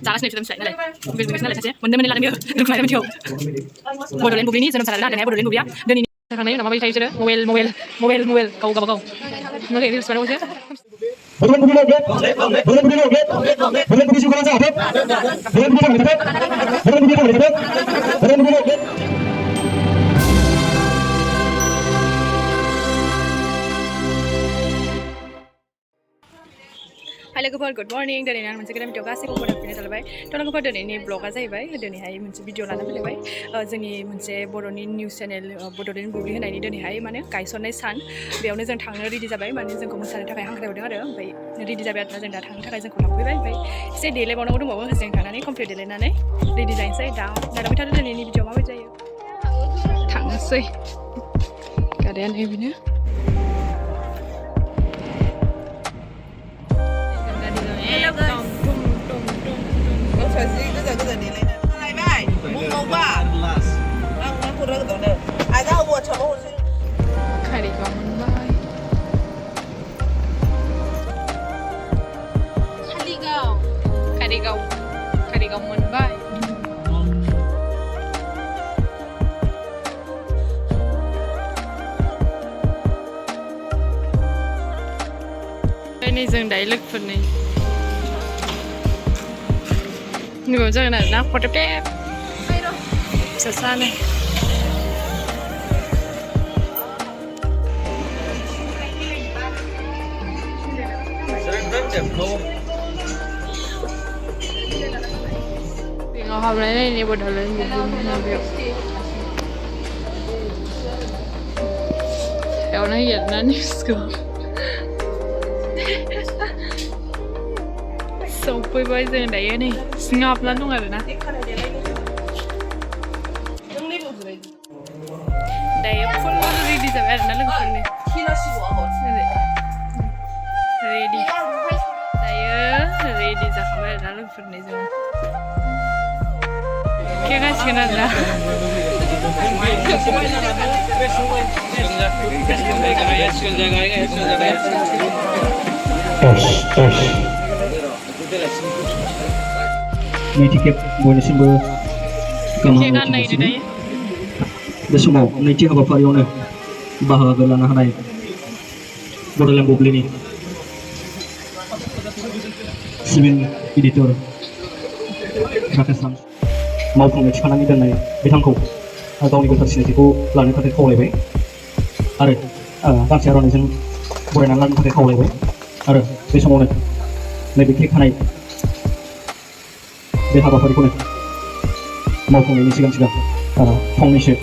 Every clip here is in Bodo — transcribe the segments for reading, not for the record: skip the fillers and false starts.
जागासिनो बिसोर मिथिलाय नालाय बेलबुंगिसो नालाय सासे मोननै लादों बियो रोखोमाय मिथिगौ बड'लेण्ड बुब्लिनि जोनोम सान आरोना दिनैहाय बड'लेण्ड बुब्लिया दिनैनि जाखांनायनि उनाव माबायदि थायो बिसोरो मबाइल गाव गावबागाव ओमफ्राय रिल्स बानायो Bodoland bubli logget, Bodoland bubli logget, Bodoland bubli suka lancar, Bodoland bubli tangan dekat, Bodoland bubli tangan dekat, Bodoland bubli logget. Hello लोगोफोर गुड मर्निं दिनै आं मोनसे गोदान भिडिअ गासैखौबो फैनाय जाबाय थ' लोगोफोर दिनैनि ब्लगा जाहैबाय दिनैहाय मोनसे भिडिअ लाना फैलायबाय जोंनि मोनसे बर'नि निउस चेनेल बड'लेण्ड बुब्लि होनायनि दिनैहाय माने गायसननाय सान बेयावनो जों थांनो रेडि जाबाय माने जोंखौ मोसानो थाखाय हांख्रायहरदों आरो ओमफ्राय रेडि जाबाय आरोना जों दा थांनो थाखाय जोंखौ लांफैबाय ओमफ्राय एसे देलायबावनांगौ दंबावो जों थांनानै कमप्लिट देलायनानै रेडि जाहैनोसै दा नायलांबाय थादो दिनैनि भिडिअ माबायदि जायो थांनोसै गारिया नै बेनो Karigaw मोनबाय नै जों दायो लोगोफोरनि न'आव जागोन आरोना फट' tape फिसासानो Tinggal hamilnya ini Bodoland gitu. Ya udah ya nanti sekolah. Sampai bayi saya dah ya nih. Singap lah tuh nggak ada. Dah ya full ready sampai ada lagi full nih. Ready. Saya ready sampai ada lagi full nih semua. Kayak kasih nada. Tos. Ini tiket bonisimबो गाननाय दायो बे समाव नैथि हाबाफारियावनो बाहागो लानो हानाय बड'लेण्ड बुब्लिनि सिभिल एडिटर मावफुंनो थिखांनानै दोननाय बिथांखौ गावनि गोथार सिनायथिखौ लानो थाखाय खावलायबाय आरो गांसे आर'नाइजों बरायनानै लानो थाखाय खावलायबाय आरो बे समावनो नैबे केक हानाय बे हाबाफारिखौनो मावफुंनायनि सिगां फंनैसो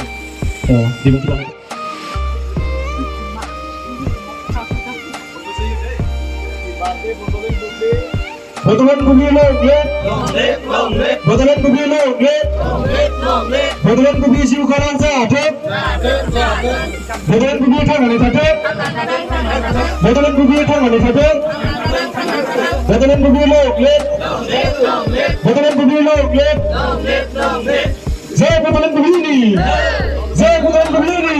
बिबुंथि लानाय Bodoland bubli logget, Bodoland bubli logget, Bodoland bubli suka lancar, Bodoland bubli tangan dekat, Bodoland bubli tangan dekat, Bodoland bubli logget, Bodoland bubli logget, Jai Bodoland bubli ni, Jai Bodoland bubli ni.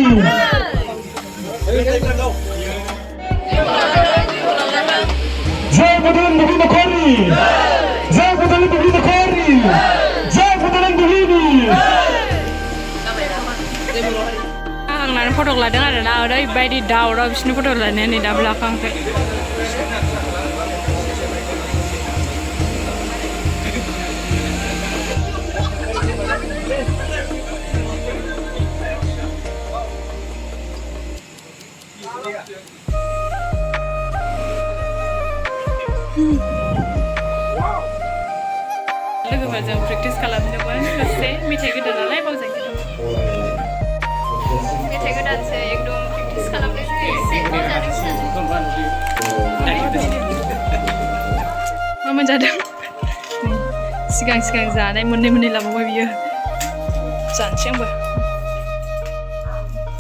Jai Bodoland bubli Makori, Jai Bodoland bubli Makori, Jai Bodoland bubli ni. आं लानो फट' लादों आरोना ओरैबायदि दावराव बिसोरनि फट' लानाया नै दाबो लाखांखै लोगोफोरजों प्रेक्टिस खालामदोंमोन दसे मेथाइ गोदान नालाय बावजायो मेथाइ गोदानसो एकदम प्रेक्टिस खालामनोसै एसे मा मोनजादों सिगां जानाय मोननै लाबावबाय बियो जानोसै आंबो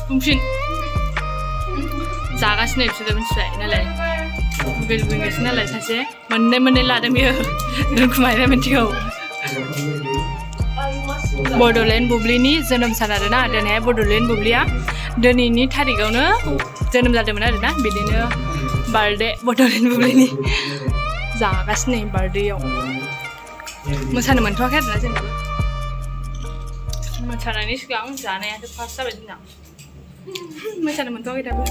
बुंफिन जागासिनो बिसोरो मिथिबाय नालाय बेलबुंगिसो नालाय सासे मोननै लादों बियो रोखोमाय मिथिगौ बड'लेण्ड बुब्लिनि जोनोम सान आरोना दिनैहाय बड'लेण्ड बुब्लिया दिनैनि थारिखआवनो जोनोम जादोंमोन आरोना बिदिनो बार्थडे बड'लेण्ड बुब्लिनि जागासिनो बार्थडेआव मोसानो मोनथ'वाखै आरोना जेनेबा मोसानायनि सिगां जानायासो फार्स्ट जाबाय जोंना मोसानो मोनथ'वाखै दाबो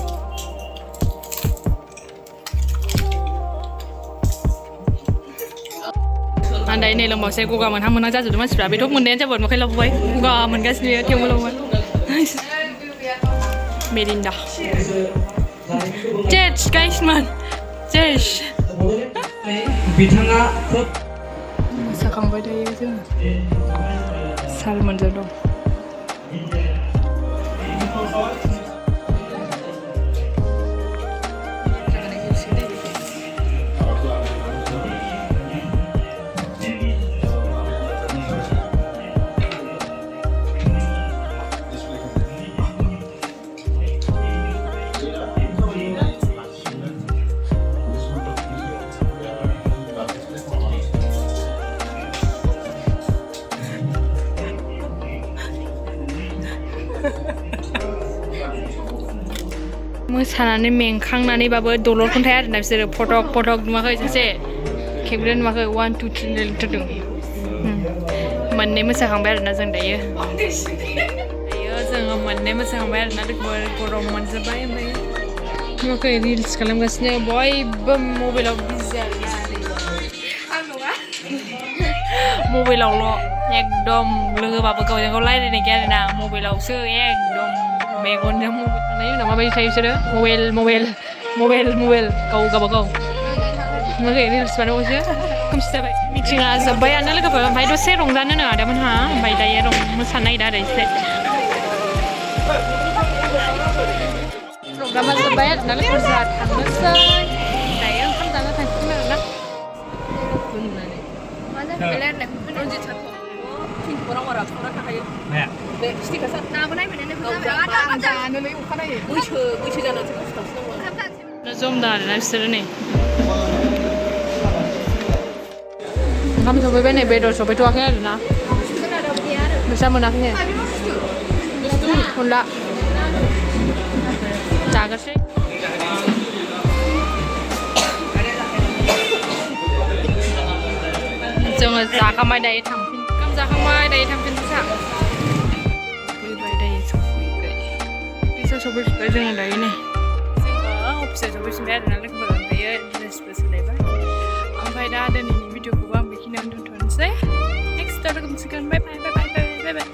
आं दायो नै लोंबावसै गगा मोनहां जाजोबदों मानसिफ्रा बेथ' मोननायानो जाबाय मोखाय लाबोबाय गगा मोनगासिनो थेवबो लाबोबाय मेरिन्दा चेस गाइसमोन चेस बिथाङा खोब मोसाखांबाय थायो जों सारमोनजों दं मोसानानै मेंखांनानैबाबो दलरखौनो थाया आरोना बिसोरो फटक नुवाखै सासे खेबग्रा नुवाखै 1 2 3 लिरथारदों मोननै मोसाखांबाय आरोना जों दायो जोङो मोननै मोसाखांबाय आरोना लोगोफोर गरम मोनजोब्बाय ओमफ्राय नुवाखै रिल्स खालामगासिनो बयबो मबाइलाव बिजि आरोना आं नङा मबाइलावल' एकदम लोगोबाबो गावजों गाव रायलायनाय गैया आरोना मबाइलावसो एकदम मेगनजों मबाइल थांनायनि उनाव माबायदि थायो बिसोरो मबाइल गावबागाव नुवाखै रिल्स बानायबावसो खोमसि जाबाय मिटिङा जोब्बायानो लोगोफोर ओमफ्राय दसे रंजानो नो आदामोनहा ओमफ्राय दायो मोसानो नागिरदों आरो एसे प्रग्रामा जोब्बाय आरोना लोगोफोर जोंहा थांनोसै दायो ओंखाम जानो थांसिगोन आरोना बुंनानै मा जाखो रायलायनायखौ रनजित सारखौ थिनखौ राव संना थाखायो बे स्टिकासा नाबो नायबाय जानोलै अखानायै बैसो जानानैसो खस्थ'सो जमदा आरोना बिसोरो नै ओंखाम सफैबाय नै बेदर सफैथ'वाखै आरोना नोंस्रा मोनाखै अनला जागोरसै जोङो जाखांबाय दायो ओंखाम जाखांबाय दायो थांफिनसै फैबाय दायो सफैफिनबाय जोङो दायो नै जोङो अफिसाव सफैफिनबाय आरोना लोगोफोर ओमफ्रायो ड्रेसबो सोलायबाय ओमफ्राय दा दिनैनि भिडिअखौबो आं बेखिनियावनो दोनथ'नोसै नेक्स्ट लोगो मोनसिगोन बाय बाय